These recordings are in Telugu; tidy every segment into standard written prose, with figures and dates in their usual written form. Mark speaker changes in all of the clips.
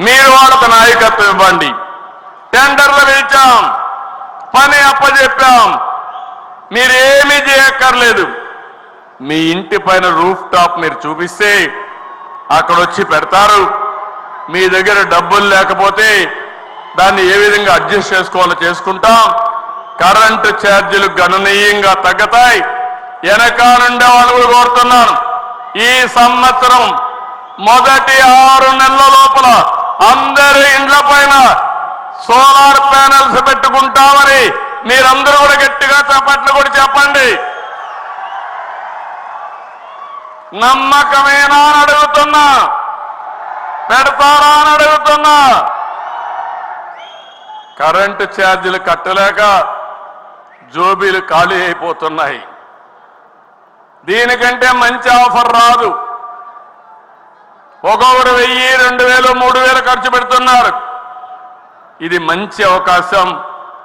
Speaker 1: మీరు వాళ్ళకు నాయకత్వం ఇవ్వండి. టెండర్లు పిలిచాం, పని అప్పచెప్పాం, మీరేమీ చేయక్కర్లేదు. మీ ఇంటి పైన రూఫ్ టాప్ మీరు చూపిస్తే అక్కడ వచ్చి పెడతారు. మీ దగ్గర డబ్బులు లేకపోతే దాన్ని ఏ విధంగా అడ్జస్ట్ చేసుకోవాలో చేసుకుంటాం. కరెంటు ఛార్జీలు గణనీయంగా తగ్గుతాయి. వెనకాలండే వాళ్ళు కూడా కోరుతున్నాను, ఈ సంవత్సరం మొదటి 6 నెలల లోపల అందరి ఇండ్ల పైన సోలార్ ప్యానెల్స్ పెట్టుకుంటామని మీరందరూ కూడా గట్టిగా చప్పట్లు కూడా చెప్పండి. నమ్మకమేనా అని అడుగుతున్నా, పెడతారా అని అడుగుతున్నా. కరెంటు ఛార్జీలు కట్టలేక జోబీలు ఖాళీ అయిపోతున్నాయి. దీనికంటే మంచి ఆఫర్ రాదు. ఒక్కొక్కరు 1000, 2000, 3000 ఖర్చు పెడుతున్నారు. ఇది మంచి అవకాశం,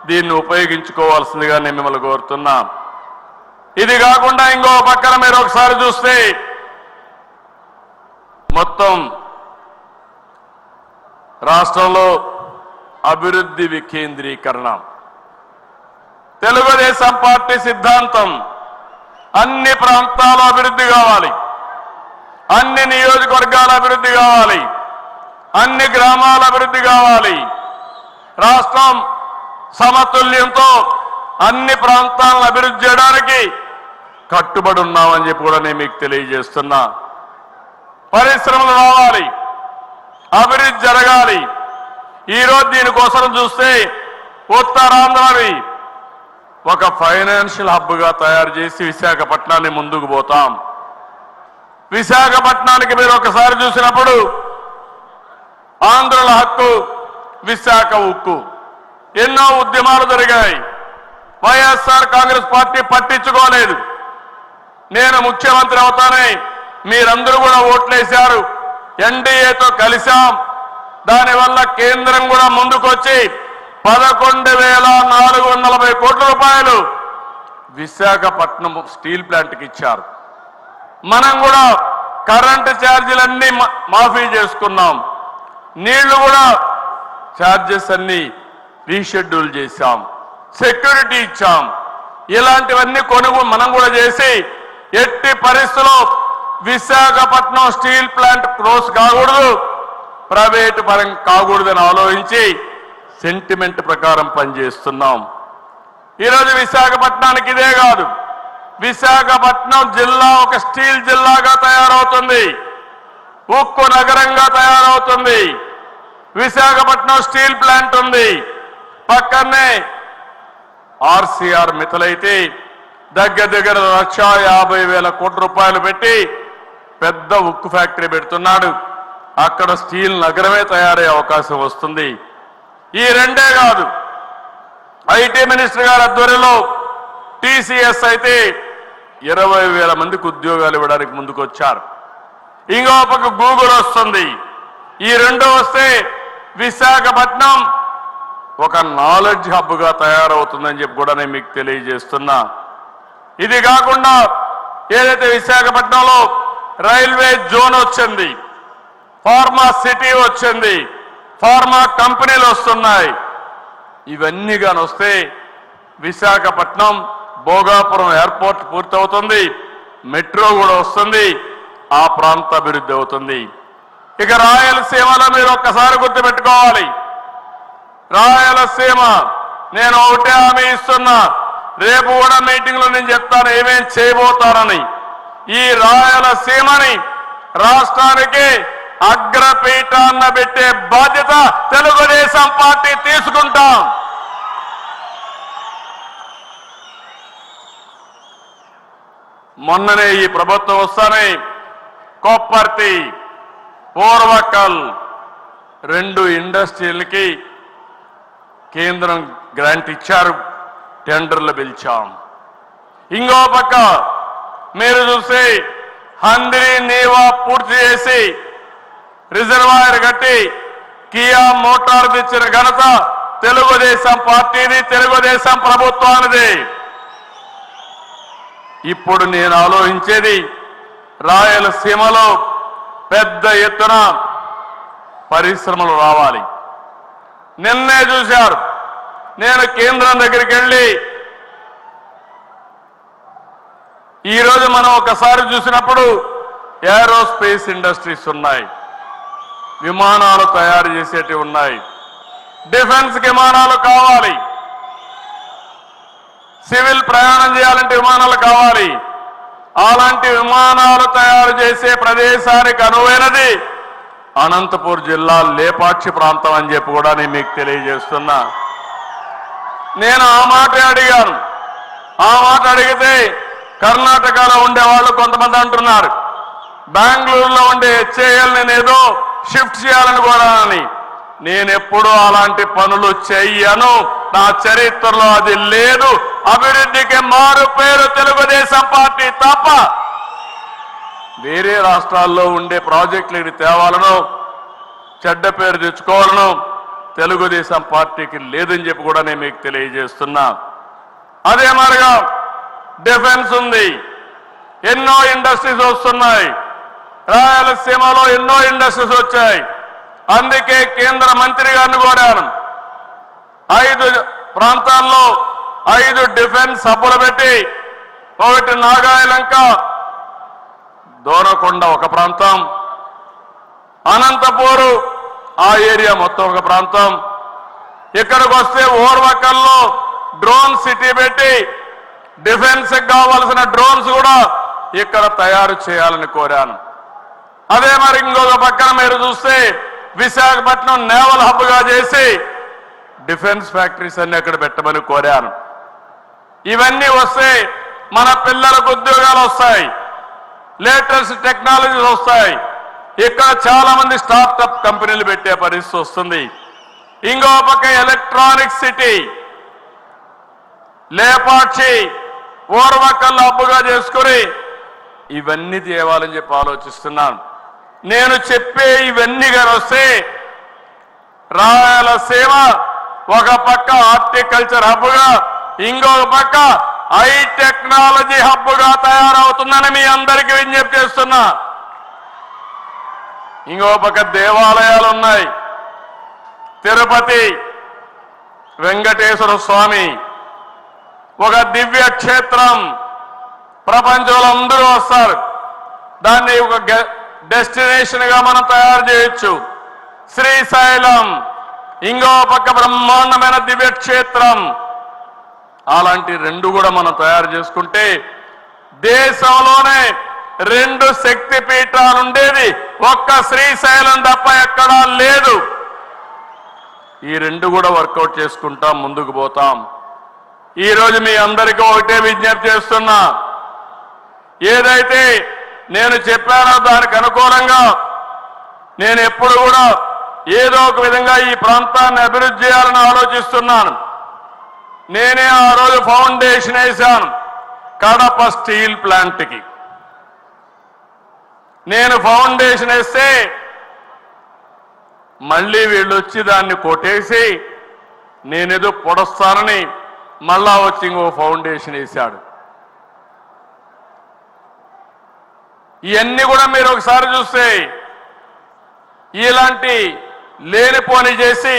Speaker 1: దీన్ని ఉపయోగించుకోవాల్సిందిగా నేను మిమ్మల్ని కోరుతున్నా. ఇది కాకుండా ఇంకో పక్కన మీరు ఒకసారి చూస్తే మొత్తం రాష్ట్రంలో అభివృద్ధి వికేంద్రీకరణ తెలుగుదేశం పార్టీ సిద్ధాంతం. అన్ని ప్రాంతాలు అభివృద్ధి కావాలి, అన్ని నియోజకవర్గాల అభివృద్ధి కావాలి, అన్ని గ్రామాల అభివృద్ధి కావాలి. రాష్ట్రం సమతుల్యంతో అన్ని ప్రాంతాలను అభివృద్ధి చేయడానికి కట్టుబడి ఉన్నామని చెప్పి కూడా నేను మీకు తెలియజేస్తున్నా. పరిశ్రమలు రావాలి, అభివృద్ధి జరగాలి. ఈరోజు దీనికోసం చూస్తే ఉత్తరాంధ్రని ఒక ఫైనాన్షియల్ హబ్గా తయారు చేసి విశాఖపట్నాన్ని ముందుకు పోతాం. విశాఖపట్నానికి మీరు ఒకసారి చూసినప్పుడు ఆంధ్రుల హక్కు, విశాఖ ఉక్కు, ఎన్నో ఉద్యమాలు జరిగాయి. వైఎస్ఆర్ కాంగ్రెస్ పార్టీ పట్టించుకోలేదు. నేను ముఖ్యమంత్రి అవుతానే మీరందరూ కూడా ఓట్లేశారు. ఎన్డీఏతో కలిశాం. దానివల్ల కేంద్రం కూడా ముందుకొచ్చి 11,440 కోట్ల రూపాయలు విశాఖపట్నం స్టీల్ ప్లాంట్కి ఇచ్చారు. మనం కూడా కరెంటు ఛార్జీలన్నీ మాఫీ చేసుకున్నాం. నీళ్లు కూడా ఛార్జెస్ అన్ని రీషెడ్యూల్ చేశాం, సెక్యూరిటీ ఇచ్చాం. ఇలాంటివన్నీ మనం కూడా చేసి ఎట్టి పరిస్థితుల్లో విశాఖపట్నం స్టీల్ ప్లాంట్ క్లోజ్ కాకూడదు, ప్రైవేటు పరం కాకూడదని ఆలోచించి సెంటిమెంట్ ప్రకారం పనిచేస్తున్నాం. ఈరోజు విశాఖపట్నానికి ఇదే కాదు, విశాఖపట్నం జిల్లా ఒక స్టీల్ జిల్లాగా తయారవుతుంది, ఉక్కు నగరంగా తయారవుతుంది. విశాఖపట్నం స్టీల్ ప్లాంట్ ఉంది, పక్కనే ఆర్సీఆర్ మిథలైతే దగ్గర 1,50,000 కోట్ల రూపాయలు పెట్టి పెద్ద ఉక్కు ఫ్యాక్టరీ పెడుతున్నాడు. అక్కడ స్టీల్ నగరమే తయారయ్యే అవకాశం వస్తుంది. ఈ రెండే కాదు, ఐటీ మినిస్టర్ గారి ఆధ్వర్యంలో టీసీఎస్ అయితే 20,000 మందికి ఉద్యోగాలు ఇవ్వడానికి ముందుకు వచ్చారు. ఇంకో పక్క గూగుల్ వస్తుంది. ఈ రెండు వస్తే విశాఖపట్నం ఒక నాలెడ్జ్ హబ్గా తయారవుతుందని చెప్పి కూడా నేను మీకు తెలియజేస్తున్నా. ఇది కాకుండా ఏదైతే విశాఖపట్నంలో రైల్వే జోన్ వచ్చింది, ఫార్మా సిటీ వచ్చింది, ఫార్మా కంపెనీలు వస్తున్నాయి. ఇవన్నీ కానీ వస్తే విశాఖపట్నం భోగాపురం ఎయిర్పోర్ట్ పూర్తవుతుంది, మెట్రో కూడా వస్తుంది, ఆ ప్రాంత అభివృద్ధి అవుతుంది. ఇక రాయలసీమలో మీరు ఒక్కసారి గుర్తుపెట్టుకోవాలి, రాయలసీమ నేను ఒకటే హామీ ఇస్తున్నా, రేపు కూడా మీటింగ్ లో నేను చెప్తాను ఏమేం చేయబోతారని. ఈ రాయలసీమని రాష్ట్రానికి అగ్రపీఠాన్న పెట్టే బాధ్యత తెలుగుదేశం పార్టీ తీసుకుంటాం. మొన్ననే ఈ ప్రభుత్వం వస్తానే కొప్పర్తి, పూర్వకల్ 2 ఇండస్ట్రీలకి కేంద్రం గ్రాంట్ ఇచ్చారు, టెండర్లు పిలిచాం. ఇంకో పక్క మీరు చూస్తే హంద్రీ నీవా పూర్తి చేసి రిజర్వాయర్ కట్టి కియా మోటార్ తెచ్చిన ఘనత తెలుగుదేశం పార్టీది, తెలుగుదేశం ప్రభుత్వానిది. ఇప్పుడు నేను ఆలోచించేది రాయలసీమలో పెద్ద ఎత్తున పరిశ్రమలు రావాలి. నిన్నే చూశారు, నేను కేంద్రం దగ్గరికి వెళ్ళి ఈరోజు మనం ఒకసారి చూసినప్పుడు ఏరోస్పేస్ ఇండస్ట్రీస్ ఉన్నాయి, విమానాలు తయారు చేసేటివి ఉన్నాయి, డిఫెన్స్ విమానాలు కావాలి, సివిల్ ప్రయాణం చేయాలంటే విమానాలు కావాలి. అలాంటి విమానాలు తయారు చేసే ప్రదేశానికి అనువైనది అనంతపూర్ జిల్లా లేపాక్షి ప్రాంతం అని చెప్పి కూడా నేను మీకు తెలియజేస్తున్నా. నేను ఆ మాట అడిగాను. ఆ మాట అడిగితే కర్ణాటకలో ఉండేవాళ్ళు కొంతమంది అంటున్నారు బెంగళూరులో ఉండే HAL నేనేదో షిఫ్ట్ చేయాలని కూడా అని. నేనెప్పుడూ అలాంటి పనులు చెయ్యను, నా చరిత్రలో అది లేదు. అభివృద్ధికి మారు పేరు తెలుగుదేశం పార్టీ తప్ప వేరే రాష్ట్రాల్లో ఉండే ప్రాజెక్టులు తేవాలను, చెడ్డ పేరు తెచ్చుకోవాలను తెలుగుదేశం పార్టీకి లేదని చెప్పి కూడా నేను మీకు తెలియజేస్తున్నా. అదే మాదిరిగా డిఫెన్స్ ఉంది, ఎన్నో ఇండస్ట్రీస్ వస్తున్నాయి. రాయలసీమలో ఎన్నో ఇండస్ట్రీస్ వచ్చాయి. అందుకే కేంద్ర మంత్రి గారిని కోరాను, 5 ప్రాంతాల్లో 5 డిఫెన్స్ హబ్బులు పెట్టి, ఒకటి నాగాయలంక, దోనకొండ ఒక ప్రాంతం, అనంతపూరు ఆ ఏరియా మొత్తం ఒక ప్రాంతం, ఇక్కడికి వస్తే ఓర్వకల్లో డ్రోన్ సిటీ పెట్టి డిఫెన్స్ కావాల్సిన డ్రోన్స్ కూడా ఇక్కడ తయారు చేయాలని కోరాను. అదే మరి ఇంకొక పక్కన మీరు చూస్తే విశాఖపట్నం నేవల్ హబ్గా చేసి డిఫెన్స్ ఫ్యాక్టరీస్ అన్ని అక్కడ పెట్టమని కోరాను. ఇవన్నీ వస్తే మన పిల్లలకు ఉద్యోగాలు వస్తాయి, లేటెస్ట్ టెక్నాలజీస్ వస్తాయి. ఇక్కడ చాలా మంది స్టార్టప్ కంపెనీలు పెట్టే పరిస్థితి వస్తుంది. ఇంకో పక్క ఎలక్ట్రానిక్ సిటీ లేపాక్షి ఓర్వకల్ హబ్బుగా చేసుకుని ఇవన్నీ తేవాలని చెప్పి ఆలోచిస్తున్నాను. నేను చెప్పే ఇవన్నీ గాని వస్తే రాయలసీమ ఒక పక్క హార్టికల్చర్ హబ్గా, ఇంకొక పక్క హై టెక్నాలజీ హబ్గా తయారవుతుందని మీ అందరికీ విజ్ఞప్తి చేస్తున్నా. ఇంకో పక్క దేవాలయాలు ఉన్నాయి, తిరుపతి వెంకటేశ్వర స్వామి ఒక దివ్య క్షేత్రం, ప్రపంచంలో అందరూ వస్తారు. దాన్ని ఒక డెస్టినేషన్ గా మనం తయారు చేయొచ్చు. శ్రీశైలం ఇంకో పక్క బ్రహ్మాండమైన దివ్య క్షేత్రం. అలాంటి 2 కూడా మనం తయారు చేసుకుంటే దేశంలోనే 2 శక్తి పీఠాలు ఉండేది ఒక్క శ్రీశైలం తప్ప ఎక్కడా లేదు. ఈ 2 కూడా వర్కౌట్ చేసుకుంటాం, ముందుకు పోతాం. ఈ రోజు మీ అందరికీ ఒకటే విజ్ఞప్తి చేస్తున్నా, ఏదైతే నేను చెప్పానో దానికి అనుకూలంగా నేను ఎప్పుడు కూడా ఏదో ఒక విధంగా ఈ ప్రాంతాన్ని అభివృద్ధి చేయాలని ఆలోచిస్తున్నాను. నేనే ఆ రోజు ఫౌండేషన్ వేశాను కడప స్టీల్ ప్లాంట్కి. నేను ఫౌండేషన్ వేస్తే మళ్ళీ వీళ్ళు వచ్చి దాన్ని కొట్టేసి నేనేదో పొడస్తానని మళ్ళా వచ్చి ఇంకో ఫౌండేషన్ వేశాడు. ఇవన్నీ కూడా మీరు ఒకసారి చూస్తే ఇలాంటి లేనిపోని చేసి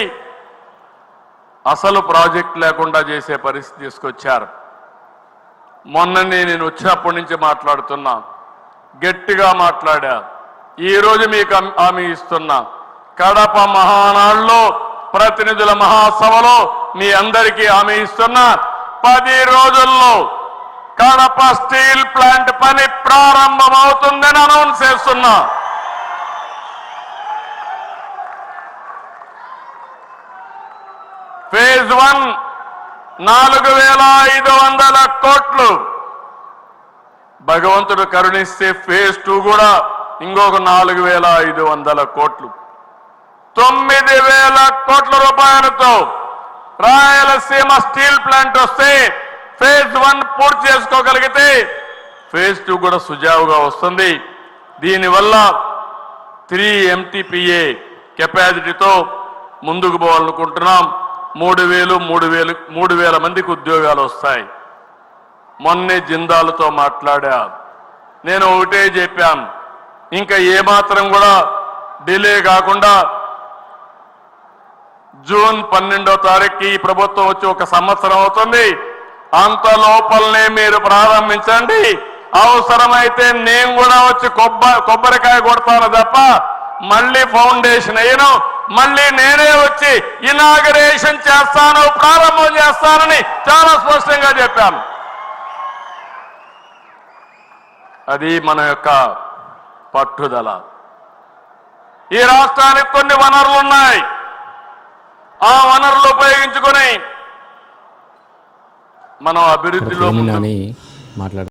Speaker 1: అసలు ప్రాజెక్ట్ లేకుండా చేసే పరిస్థితి తీసుకొచ్చారు. మొన్ననే నేను వచ్చినప్పటి నుంచి మాట్లాడుతున్నా, గట్టిగా మాట్లాడా. ఈరోజు మీకు హామీ ఇస్తున్నా, కడప మహానాడులో ప్రతినిధుల మహాసభలో మీ అందరికీ హామీ ఇస్తున్నా, 10 రోజుల్లో కడప స్టీల్ ప్లాంట్ పని ప్రారంభమవుతుందని అనౌన్స్ చేస్తున్నా. ఫేజ్ 1 4,500 కోట్లు, భగవంతుడు కరుణిస్తే ఫేజ్ 2 కూడా ఇంకొక 4,500 కోట్లు, 9,000 కోట్ల రూపాయలతో రాయలసీమ స్టీల్ ప్లాంట్ వస్తే ఫేజ్ 1 పూర్తి చేసుకోగలిగితే ఫేజ్ 2 కూడా సుజావుగా వస్తుంది. దీనివల్ల 3 MTPA కెపాసిటీతో ముందుకు పోవాలనుకుంటున్నాం. 3,000 మందికి ఉద్యోగాలు వస్తాయి. మొన్నే జిందాల్తో మాట్లాడా, నేను ఒకటే చెప్పాను, ఇంకా ఏమాత్రం కూడా డిలే కాకుండా జూన్ 12వ తారీఖుకి ఈ ప్రభుత్వం వచ్చి 1 సంవత్సరం అవుతుంది. అంత లోపలనే మీరు ప్రారంభించండి. అవసరమైతే నేను కూడా వచ్చి కొబ్బరికాయ కొడతాను తప్ప మళ్ళీ ఫౌండేషన్ అయ్యను, మళ్ళీ నేనే వచ్చి ఇనాగరేషన్ చేస్తాను, ప్రారంభం చేస్తానని చాలా స్పష్టంగా చెప్పాను. అది మన యొక్క పట్టుదల. ఈ రాష్ట్రానికి కొన్ని వనరులు ఉన్నాయి. ఆ వనరులు ఉపయోగించుకొని మనం అభివృద్ధిలో
Speaker 2: మాట్లాడు